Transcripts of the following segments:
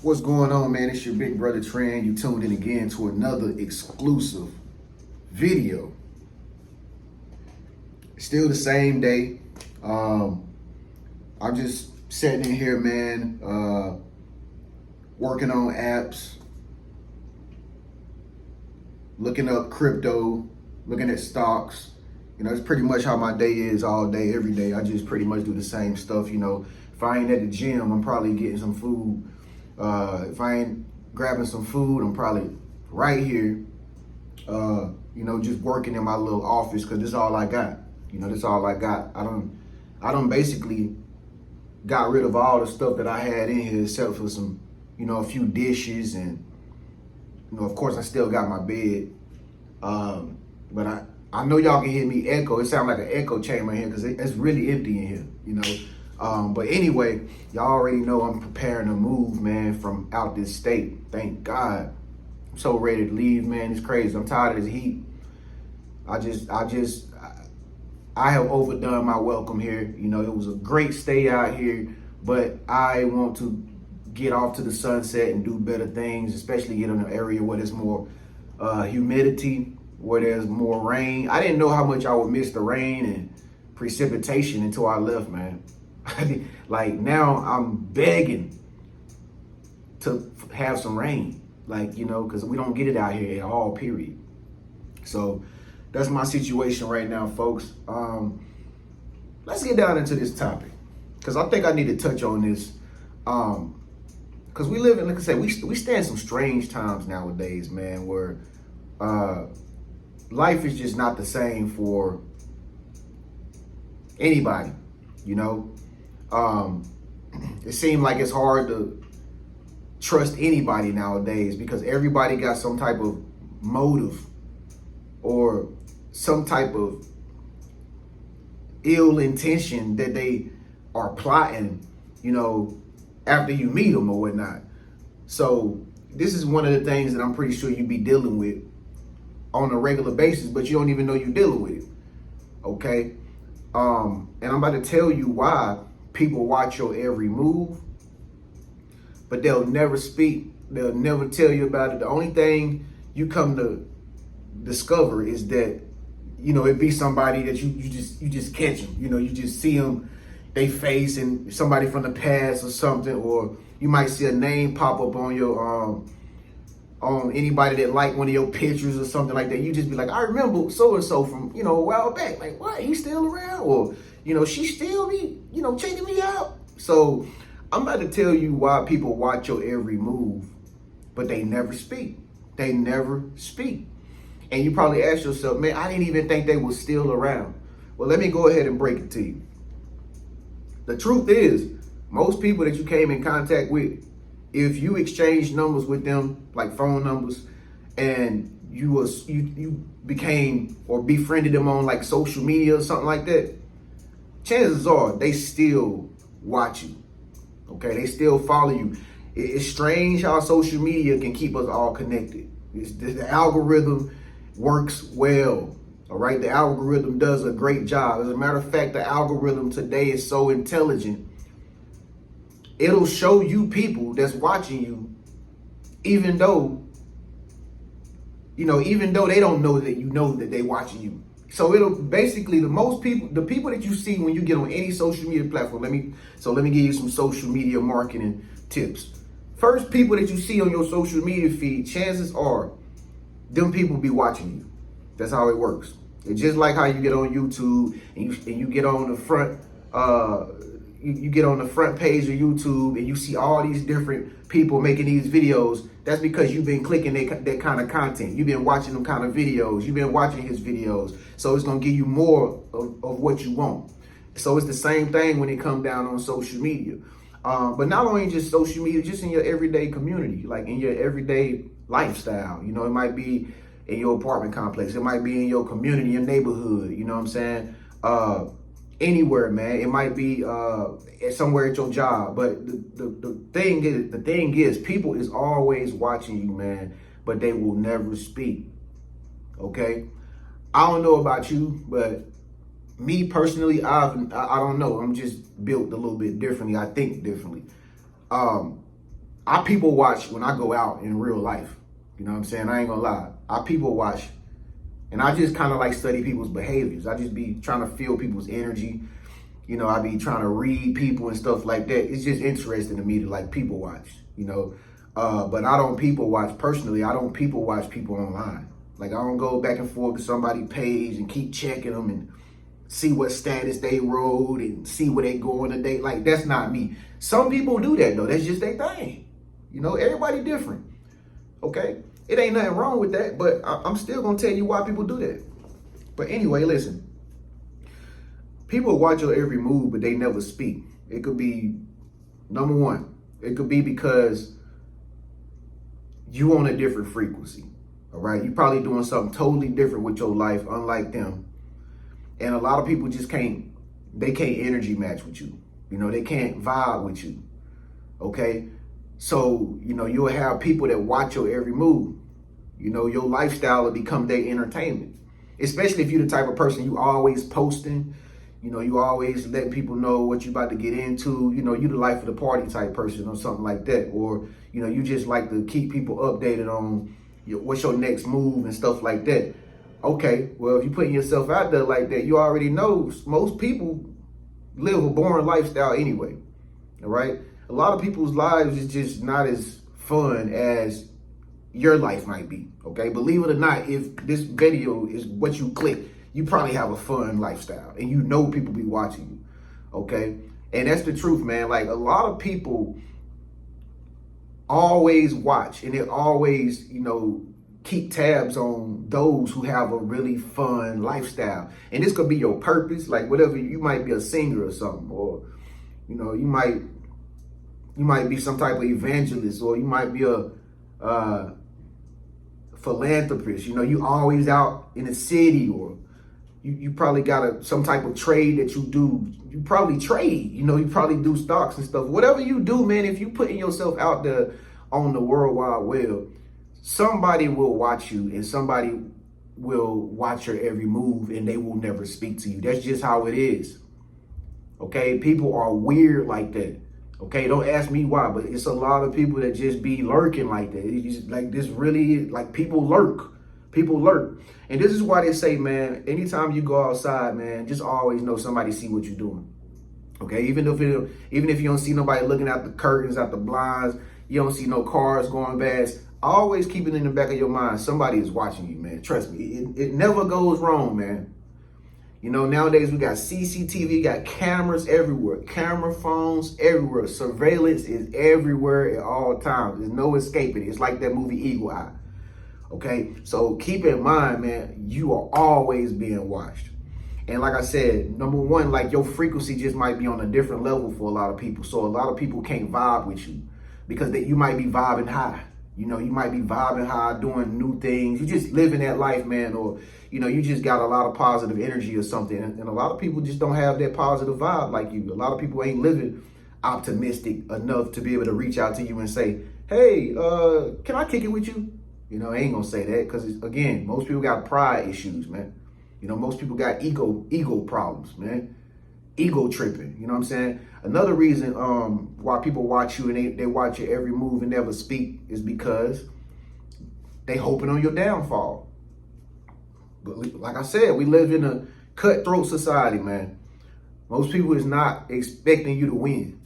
What's going on, man? It's your big brother TREN. You tuned in again to another exclusive video. Still the same day. I'm just sitting in here, man, working on apps, looking up crypto, looking at stocks. You know, it's pretty much how my day is all day, every day. I just pretty much do the same stuff. You know, if I ain't at the gym, I'm probably getting some food. If I ain't grabbing some food, I'm probably right here, you know, just working in my little office, because this is all I got. You know, this all I got. I don't basically got rid of all the stuff that I had in here except for some, you know, a few dishes, and, you know, of course I still got my bed. But I know y'all can hear me echo. It sounds like an echo chamber in here because it's really empty in here, you know. But anyway, y'all already know I'm preparing to move, man, from out this state. Thank God. I'm so ready to leave, man. It's crazy. I'm tired of this heat. I have overdone my welcome here. You know, it was a great stay out here, but I want to get off to the sunset and do better things, especially get in an area where there's more humidity, where there's more rain. I didn't know how much I would miss the rain and precipitation until I left, man. Like, now I'm begging to have some rain, like, you know, because we don't get it out here at all, period. So that's my situation right now, folks. Let's get down into this topic, because I think I need to touch on this, because we live in, like I said, we stand some strange times nowadays, man, where life is just not the same for anybody, you know. It seems like it's hard to trust anybody nowadays because everybody got some type of motive or some type of ill intention that they are plotting, you know, after you meet them or whatnot. So this is one of the things that I'm pretty sure you be dealing with on a regular basis, but you don't even know you're dealing with it. Okay. And I'm about to tell you why people watch your every move, but they'll never speak. They'll never tell you about it. The only thing you come to discover is that, you know, it be somebody that you just catch them. You know, you just see them, they face, and somebody from the past or something, or you might see a name pop up on your on anybody that liked one of your pictures or something like that. You just be like, I remember so and so from, you know, a while back. Like, what? He's still around? Or, you know, she still be, you know, checking me out. So I'm about to tell you why people watch your every move, but they never speak. They never speak. And you probably ask yourself, man, I didn't even think they were still around. Well, let me go ahead and break it to you. The truth is, most people that you came in contact with, if you exchange numbers with them, like phone numbers, and you became or befriended them on like social media or something like that, chances are they still watch you. Okay, they still follow you. It's strange how social media can keep us all connected. The algorithm works well. All right, the algorithm does a great job. As a matter of fact, the algorithm today is so intelligent. It'll show you people that's watching you, even though they don't know that you know that they watching you. So it'll basically, the people that you see when you get on any social media platform, let me give you some social media marketing tips. First, people that you see on your social media feed, chances are them people be watching you. That's how it works. It's just like how you get on YouTube and you get on the front, you get on the front page of YouTube and you see all these different people making these videos. That's because you've been clicking that kind of content. You've been watching them kind of videos. You've been watching his videos. So it's going to give you more of what you want. So it's the same thing when it comes down on social media. But not only just social media, just in your everyday community, like in your everyday lifestyle. You know, it might be in your apartment complex. It might be in your community, your neighborhood. You know what I'm saying? Anywhere, man. It might be somewhere at your job. But the thing is, people is always watching you, man, but they will never speak. Okay? I don't know about you, but me personally, I don't know. I'm just built a little bit differently. I think differently. I people watch when I go out in real life. You know what I'm saying? I ain't gonna lie. I people watch, and I just kind of like study people's behaviors. I just be trying to feel people's energy. You know, I be trying to read people and stuff like that. It's just interesting to me to like people watch, you know. But I don't people watch personally. I don't people watch people online. Like I don't go back and forth to somebody's page and keep checking them and see what status they wrote and see where they going today. Like that's not me. Some people do that though. That's just their thing. You know, everybody different. Okay? It ain't nothing wrong with that, but I'm still gonna tell you why people do that. But anyway, listen. People watch your every move, but they never speak. It could be, number one, it could be because you on a different frequency. All right? You probably doing something totally different with your life, unlike them. And a lot of people just can't energy match with you. You know, they can't vibe with you. Okay? So, you know, you'll have people that watch your every move. You know, your lifestyle will become their entertainment. Especially if you're the type of person you always posting. You know, you always letting people know what you about to get into. You know, you the life of the party type person or something like that. Or, you know, you just like to keep people updated on what's your next move and stuff like that. Okay, well, if you're putting yourself out there like that, you already know most people live a boring lifestyle anyway. All right? A lot of people's lives is just not as fun as your life might be. Okay? Believe it or not, if this video is what you click, you probably have a fun lifestyle and you know people be watching you, okay? And that's the truth, man. Like a lot of people always watch and they always, you know, keep tabs on those who have a really fun lifestyle. And this could be your purpose, like whatever, you might be a singer or something, or, you know, you might be some type of evangelist, or you might be a philanthropist. You know, you always out in the city, or you probably got some type of trade that you do. You probably trade, you know, you probably do stocks and stuff. Whatever you do, man, if you putting yourself out there on the World Wide Web, somebody will watch you and somebody will watch your every move and they will never speak to you. That's just how it is. Okay, people are weird like that. Okay, don't ask me why, but it's a lot of people that just be lurking like that. It's just like this really, like people lurk. People lurk. And this is why they say, man, anytime you go outside, man, just always know somebody see what you're doing. Okay, even if you don't see nobody looking out the curtains, out the blinds, you don't see no cars going past, always keep it in the back of your mind. Somebody is watching you, man. Trust me, it never goes wrong, man. You know, nowadays we got CCTV, got cameras everywhere, camera phones everywhere. Surveillance is everywhere at all times. There's no escaping it. It's like that movie Eagle Eye. Okay, so keep in mind, man, you are always being watched. And like I said, number one, like your frequency just might be on a different level for a lot of people. So a lot of people can't vibe with you because you might be vibing high. You know, you might be vibing high, doing new things. You just living that life, man. Or, you know, you just got a lot of positive energy or something. And a lot of people just don't have that positive vibe like you. A lot of people ain't living optimistic enough to be able to reach out to you and say, hey, can I kick it with you? You know, I ain't gonna say that because, again, most people got pride issues, man. You know, most people got ego problems, man. Ego tripping, you know what I'm saying? Another reason why people watch you and they watch your every move and never speak is because they hoping on your downfall. But like I said, we live in a cutthroat society, man. Most people is not expecting you to win.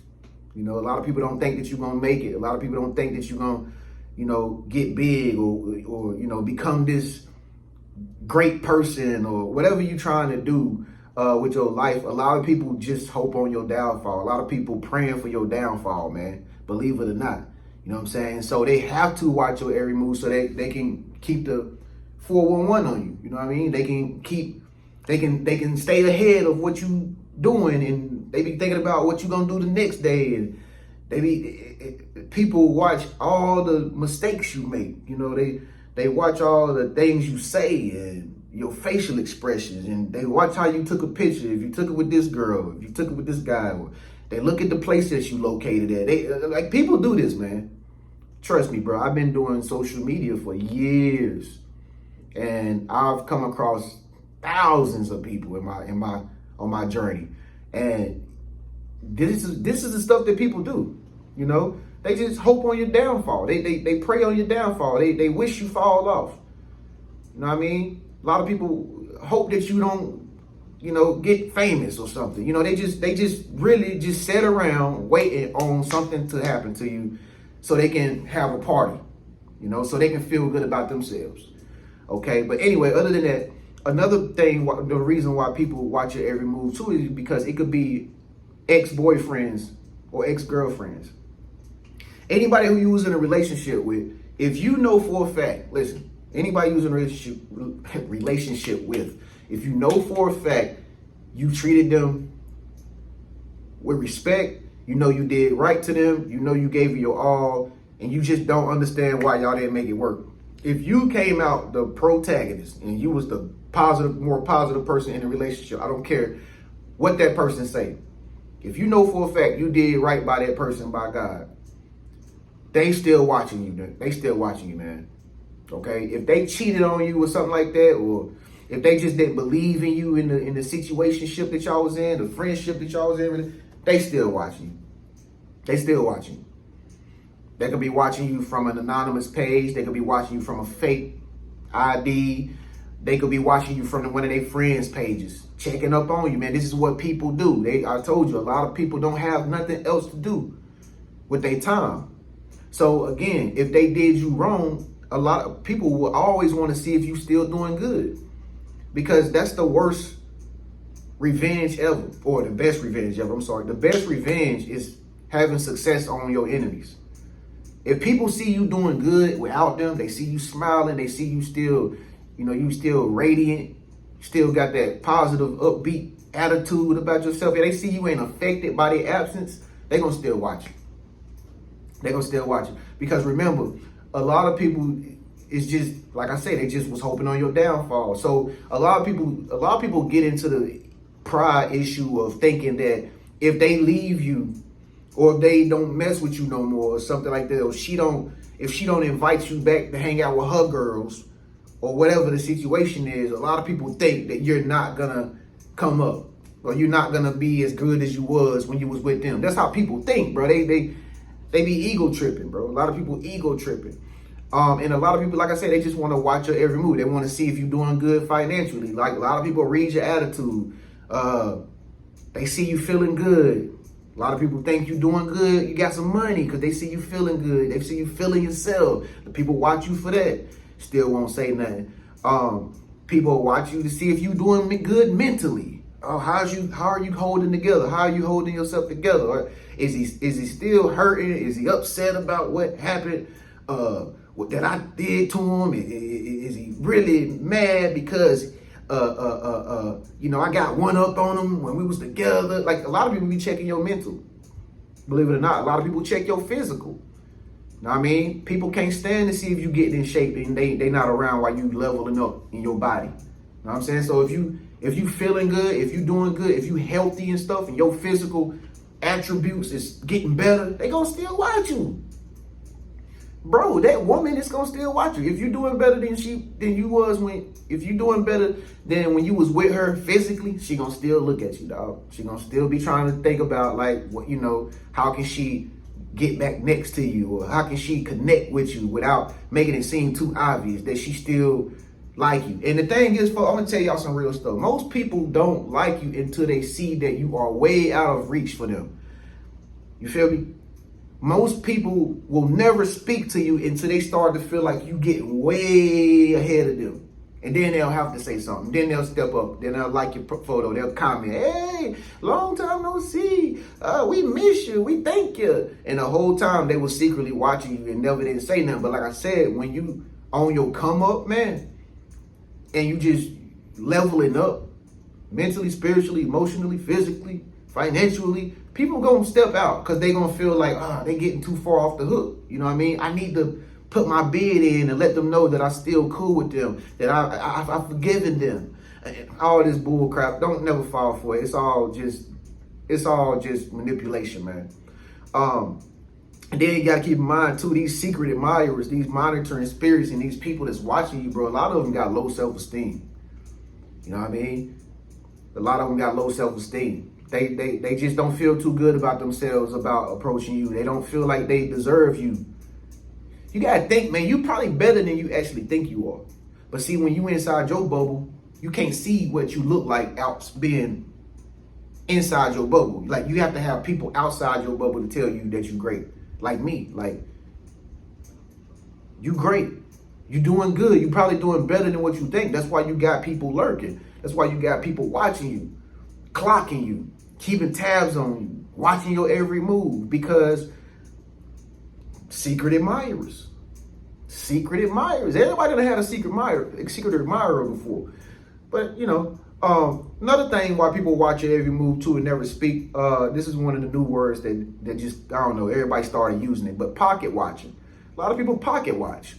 You know, a lot of people don't think that you're gonna make it. A lot of people don't think that you're gonna, you know, get big or you know, become this great person or whatever you're trying to do with your life. A lot of people just hope on your downfall. A lot of people praying for your downfall, man. Believe it or not. You know what I'm saying? So they have to watch your every move so they can keep the 411 on you. You know what I mean? They can stay ahead of what you doing, and they be thinking about what you gonna do the next day, and people watch all the mistakes you make. You know, they watch all the things you say and your facial expressions, and they watch how you took a picture. If you took it with this girl, if you took it with this guy, or they look at the place that you located at. They like, people do this, man. Trust me, bro. I've been doing social media for years, and I've come across thousands of people on my journey, and this is the stuff that people do. You know, They just hope on your downfall. They pray on your downfall. They wish you fall off. You know what I mean? A lot of people hope that you don't, get famous or something. They just really just sit around waiting on something to happen to you so they can have a party, so they can feel good about themselves. Okay, but anyway, other than that, another thing, the reason why people watch your every move too is because it could be ex-boyfriends or ex-girlfriends. Anybody who you was in a relationship with, if you know for a fact, listen, anybody who's in a relationship with, if you know for a fact you treated them with respect, you did right to them, you gave it your all, and you just don't understand why y'all didn't make it work. If you came out the protagonist and you was the more positive person in the relationship, I don't care what that person say. If you know for a fact you did right by that person, by God, they still watching you. They still watching you, man. Okay? If they cheated on you or something like that, or if they just didn't believe in you in the situationship that y'all was in, the friendship that y'all was in, they still watching you. They still watching you. They could be watching you from an anonymous page. They could be watching you from a fake ID. They could be watching you from one of their friends' pages, checking up on you, man. This is what people do. I told you, a lot of people don't have nothing else to do with their time. So again, if they did you wrong, a lot of people will always want to see if you still doing good, because that's the worst revenge ever, or the best revenge ever. I'm sorry. The best revenge is having success on your enemies. If people see you doing good without them, they see you smiling, they see you still, you still radiant, still got that positive, upbeat attitude about yourself. If they see you ain't affected by their absence, they gonna still watch you. They're gonna still watch you. Because remember, a lot of people is just, like I said, they just was hoping on your downfall. So a lot of people get into the pride issue of thinking that if they leave you, or if they don't mess with you no more, or something like that, or if she don't invite you back to hang out with her girls, or whatever the situation is, a lot of people think that you're not gonna come up, or you're not gonna be as good as you was when you was with them. That's how people think, bro. They be ego tripping, bro. A lot of people ego tripping. And a lot of people, like I said, they just want to watch your every move. They want to see if you're doing good financially. Like, a lot of people read your attitude. They see you feeling good. A lot of people think you're doing good. You got some money because they see you feeling good. They see you feeling yourself. The people watch you for that. Still won't say nothing. People watch you to see if you're doing good mentally. How are you holding together? How are you holding yourself together? Or is he still hurting? Is he upset about what happened? What that I did to him? Is he really mad because I got one up on him when we was together? Like, a lot of people be checking your mental. Believe it or not, a lot of people check your physical. You know what I mean? People can't stand to see if you getting in shape and they not around while you leveling up in your body. You know what I'm saying? So if you feeling good, if you doing good, if you healthy and stuff, and your physical attributes is getting better, they gonna still watch you. Bro, that woman is gonna still watch you. If you're doing better than you was if you're doing better than when you was with her physically, she gonna still look at you, dog. She gonna still be trying to think about, like, what, how can she get back next to you, or how can she connect with you without making it seem too obvious that she still like you. And the thing is, folks, I'm gonna tell y'all some real stuff. Most people don't like you until they see that you are way out of reach for them. You feel me? Most people will never speak to you until they start to feel like you getting way ahead of them. And then they'll have to say something. Then they'll step up. Then they'll like your photo. They'll comment, "Hey, long time no see. We miss you. We thank you." And the whole time they were secretly watching you and never didn't say nothing. But like I said, when you on your come up, man, and you just leveling up mentally, spiritually, emotionally, physically, financially, people gonna step out because they gonna feel like, they getting too far off the hook. You know what I mean? I need to put my bid in and let them know that I still cool with them, that I've forgiven them. And all this bull crap, don't never fall for it. It's all just manipulation, man. And then you gotta keep in mind too, these secret admirers, these monitoring spirits, and these people that's watching you, bro, a lot of them got low self-esteem. You know what I mean? A lot of them got low self-esteem. They just don't feel too good about themselves about approaching you. They don't feel like they deserve you. You gotta think, man, you probably better than you actually think you are. But see, when you inside your bubble, you can't see what you look like out being inside your bubble. Like, you have to have people outside your bubble to tell you that you're great. Like me, like, you great. You doing good. You probably doing better than what you think. That's why you got people lurking. That's why you got people watching you, clocking you, keeping tabs on you, watching your every move, because secret admirers. Secret admirers. Everybody done had a secret admirer before. But, you know, another thing why people watch your every move too and never speak, this is one of the new words that just, I don't know, everybody started using it, but pocket watching. A lot of people pocket watch.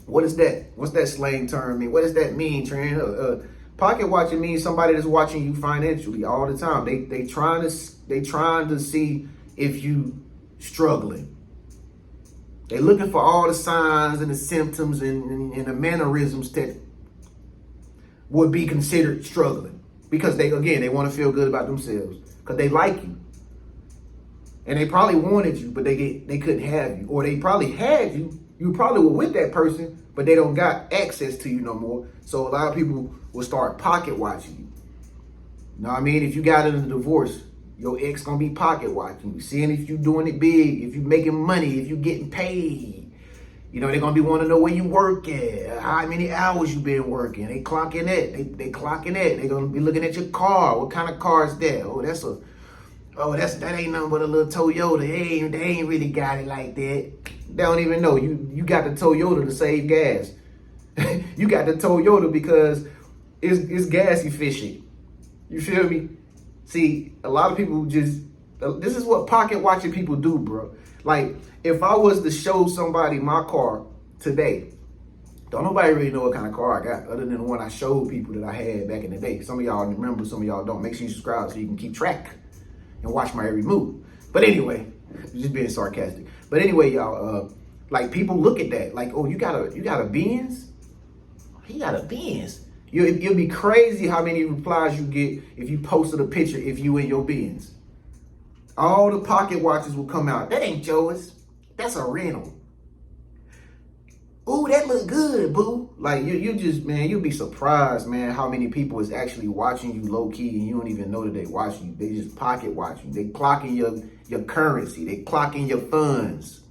What is that? What's that slang term mean? What does that mean, TREN? Pocket watching means somebody that's watching you financially all the time. They trying to see if you struggling. They looking for all the signs and the symptoms and the mannerisms that would be considered struggling, because they want to feel good about themselves because they like you, and they probably wanted you, but they couldn't have you, or they probably had you. You probably were with that person, but they don't got access to you no more. So a lot of people will start pocket watching you. You know what I mean? If you got in a divorce, your ex gonna be pocket watching you, seeing if you doing it big, if you making money, if you getting paid. You know, they're gonna be wanting to know where you working, how many hours you been working. They clocking that. They clocking that. They gonna be looking at your car. What kind of car is that? That ain't nothing but a little Toyota. They ain't really got it like that. They don't even know. You got the Toyota to save gas. You got the Toyota because it's gas efficient. You feel me? See, a lot of people this is what pocket watching people do, bro. Like, if I was to show somebody my car today, don't nobody really know what kind of car I got other than the one I showed people that I had back in the day. Some of y'all remember, some of y'all don't. Make sure you subscribe so you can keep track and watch my every move. But anyway, just being sarcastic. But anyway, y'all, like, people look at that like, oh, you got a Benz? He got a Benz. It'll be crazy how many replies you get if you posted a picture if you in your Benz. All the pocket watches will come out. That ain't yours. That's a rental. Ooh, that look good, boo. Like, you just, man, you'll be surprised, man, how many people is actually watching you low key and you don't even know that they watching you. They just pocket watching. They clocking your currency. They clocking your funds.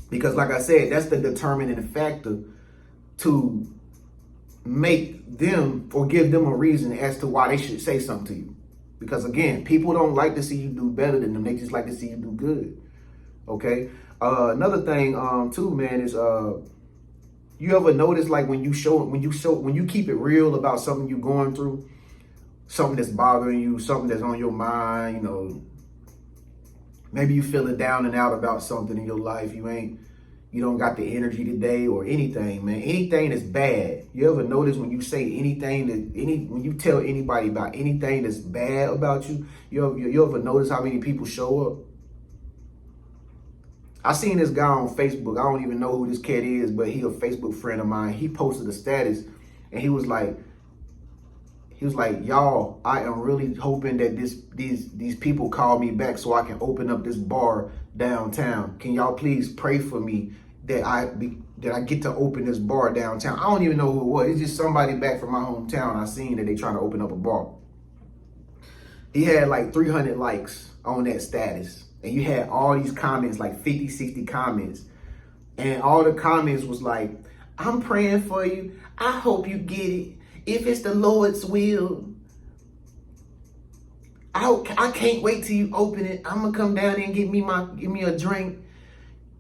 Because like I said, that's the determining factor to make them or give them a reason as to why they should say something to you. Because again, people don't like to see you do better than them. They just like to see you do good. Okay. Another thing, too, man, is you ever notice, like, when you keep it real about something you're going through, something that's bothering you, something that's on your mind, you know, maybe you feeling down and out about something in your life, you don't got the energy today or anything, man. Anything that's bad. You ever notice when you say when you tell anybody about anything that's bad about you, you ever notice how many people show up? I seen this guy on Facebook. I don't even know who this cat is, but he a Facebook friend of mine. He posted a status and he was like, y'all, I am really hoping that these people call me back so I can open up this bar downtown. Can y'all please pray for me that I get to open this bar downtown? I don't even know who it was. It's just somebody back from my hometown. I seen that they trying to open up a bar. He had like 300 likes on that status. And you had all these comments, like 50, 60 comments. And all the comments was like, I'm praying for you. I hope you get it. If it's the Lord's will. I can't wait till you open it. I'm gonna come down there and give me a drink.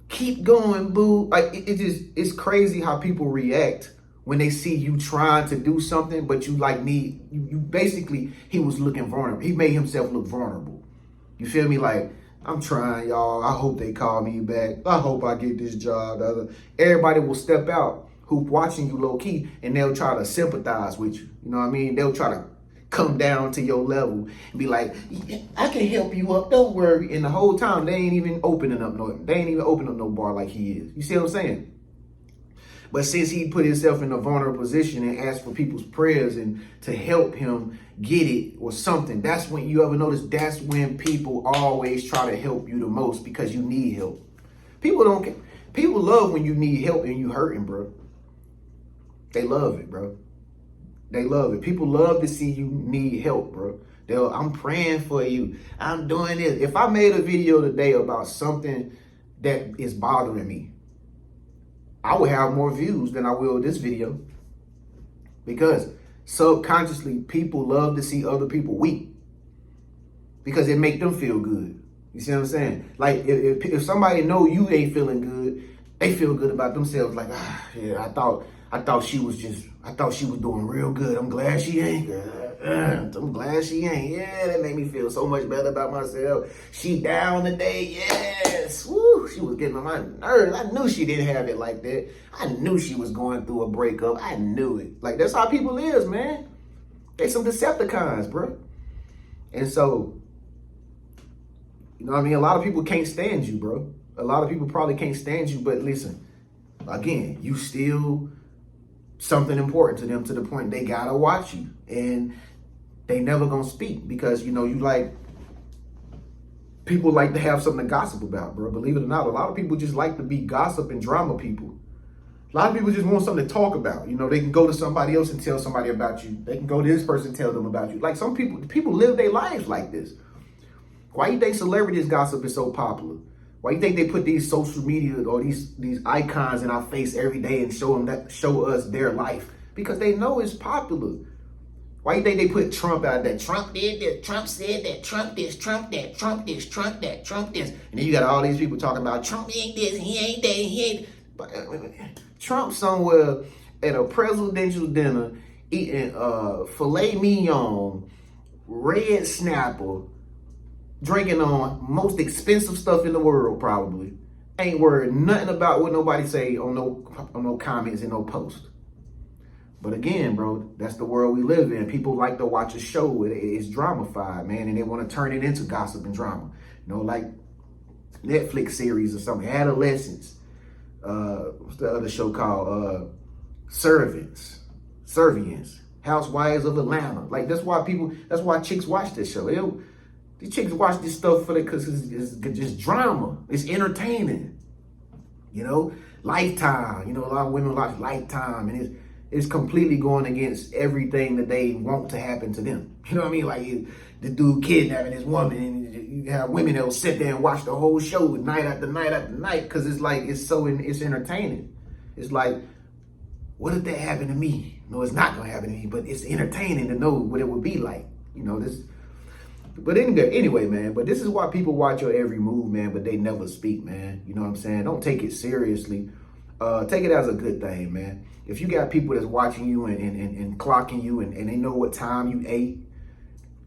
Keep going, boo. Like, it's crazy how people react when they see you trying to do something, but you basically, he was looking vulnerable. He made himself look vulnerable. You feel me? Like, I'm trying, y'all. I hope they call me back. I hope I get this job. Everybody will step out who watching you low key, and they'll try to sympathize with you. You know what I mean? They'll try to come down to your level and be like, I can help you up. Don't worry. And the whole time they ain't even opening up no bar like he is. You see what I'm saying? But since he put himself in a vulnerable position and asked for people's prayers and to help him get it or something, that's when you ever notice, that's when people always try to help you the most, because you need help. People don't care. People love when you need help and you hurting, bro. They love it, bro. They love it. People love to see you need help, bro. I'm praying for you. I'm doing this. If I made a video today about something that is bothering me, I would have more views than I will this video. Because subconsciously, people love to see other people weak. Because it make them feel good. You see what I'm saying? Like, if somebody know you ain't feeling good, they feel good about themselves. Like, yeah, I thought she was doing real good. I'm glad she ain't. I'm glad she ain't. Yeah, that made me feel so much better about myself. She down today. Yes. Woo. She was getting on my nerves. I knew she didn't have it like that. I knew she was going through a breakup. I knew it. Like, that's how people is, man. They some Decepticons, bro. And so, you know what I mean? A lot of people can't stand you, bro. A lot of people probably can't stand you, but listen, again, you still something important to them, to the point they gotta watch you. And they never gonna speak because, you know, you like, people like to have something to gossip about, bro. Believe it or not, a lot of people just like to be gossip and drama people. A lot of people just want something to talk about. You know, they can go to somebody else and tell somebody about you. They can go to this person and tell them about you. Like, some people live their lives like this. Why you think celebrities gossip is so popular? Why you think they put these social media or these icons in our face every day and show us their life? Because they know it's popular. Why you think they put Trump out there? Trump did this, Trump said that, Trump this, Trump that, Trump this, Trump that, Trump this. And then you got all these people talking about Trump ain't this, he ain't that, he ain't. But Trump somewhere at a presidential dinner eating filet mignon, red snapper, drinking on most expensive stuff in the world, probably. Ain't worried nothing about what nobody say on no comments and no post. But again, bro, that's the world we live in. People like to watch a show. It's dramified, man, and they want to turn it into gossip and drama. You know, like Netflix series or something. Adolescence. What's the other show called? Servients. Housewives of Atlanta. Like, that's why chicks watch this show. These chicks watch this stuff because it's just drama. It's entertaining. You know, Lifetime. You know, a lot of women watch Lifetime, and it's completely going against everything that they want to happen to them. You know what I mean? Like, the dude kidnapping his woman, and you have women that will sit there and watch the whole show night after night after night because it's like, it's entertaining. It's like, what if that happened to me? No, it's not going to happen to me, but it's entertaining to know what it would be like. You know, this. But anyway, man, but this is why people watch your every move, man, but they never speak, man. You know what I'm saying? Don't take it seriously. Take it as a good thing, man. If you got people that's watching you and clocking you and they know what time you ate,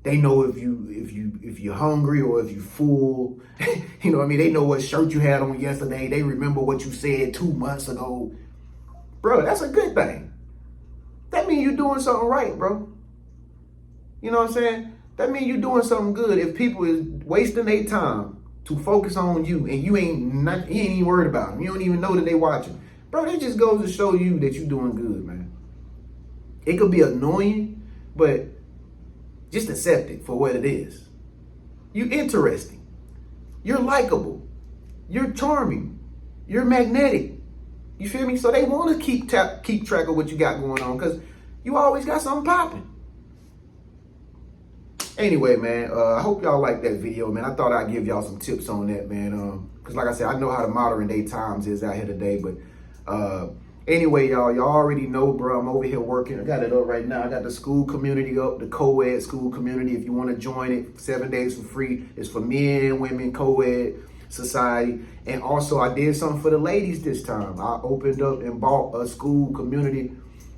they know if you're hungry or if you're full, you know what I mean? They know what shirt you had on yesterday. They remember what you said 2 months ago. Bro, that's a good thing. That means you're doing something right, bro. You know what I'm saying? That means you're doing something good. If people is wasting their time to focus on you and you ain't even worried about them, you don't even know that they watching, bro, that just goes to show you that you're doing good, man. It could be annoying, but just accept it for what it is. You're interesting. You're likable. You're charming. You're magnetic. You feel me? So they want to keep track of what you got going on because you always got something popping. Anyway, man, I hope y'all like that video, man. I thought I'd give y'all some tips on that, man. Because like I said, I know how the modern day times is out here today. But anyway, y'all already know, bro, I'm over here working. I got it up right now. I got the school community up, the co-ed school community. If you want to join it, 7 days for free. It's for men, women, co-ed society. And also, I did something for the ladies this time. I opened up and bought a school community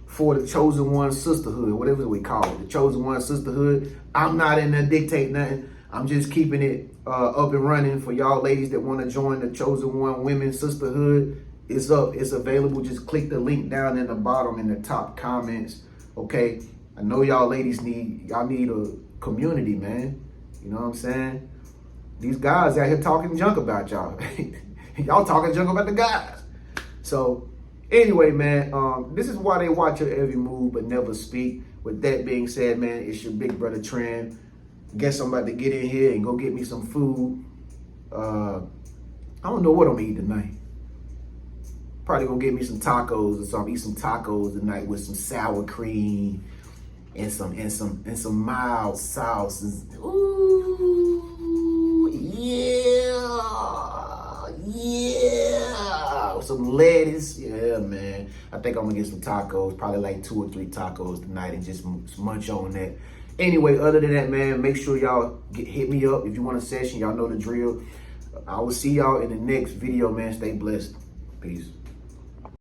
for the Chosen One Sisterhood, whatever we call it, the Chosen One Sisterhood. I'm not in there dictate nothing. I'm just keeping it up and running for y'all ladies that want to join the Chosen One Women Sisterhood. It's up, it's available. Just click the link down in the bottom in the top comments, okay? I know y'all ladies need a community, man. You know what I'm saying? These guys out here talking junk about y'all. Y'all talking junk about the guys. So, Anyway, man, this is why they watch your every move but never speak. With that being said, man, it's your big brother TREN. Guess I'm about to get in here and go get me some food. I don't know what I'm gonna eat tonight. Probably gonna get me some tacos or something. Eat some tacos tonight with some sour cream and some mild sauces. Ooh, yeah, some lettuce. Yeah, man. I think I'm gonna get some tacos. Probably like 2 or 3 tacos tonight and just munch on that. Anyway, other than that, man, make sure y'all hit me up if you want a session. Y'all know the drill. I will see y'all in the next video, man. Stay blessed. Peace.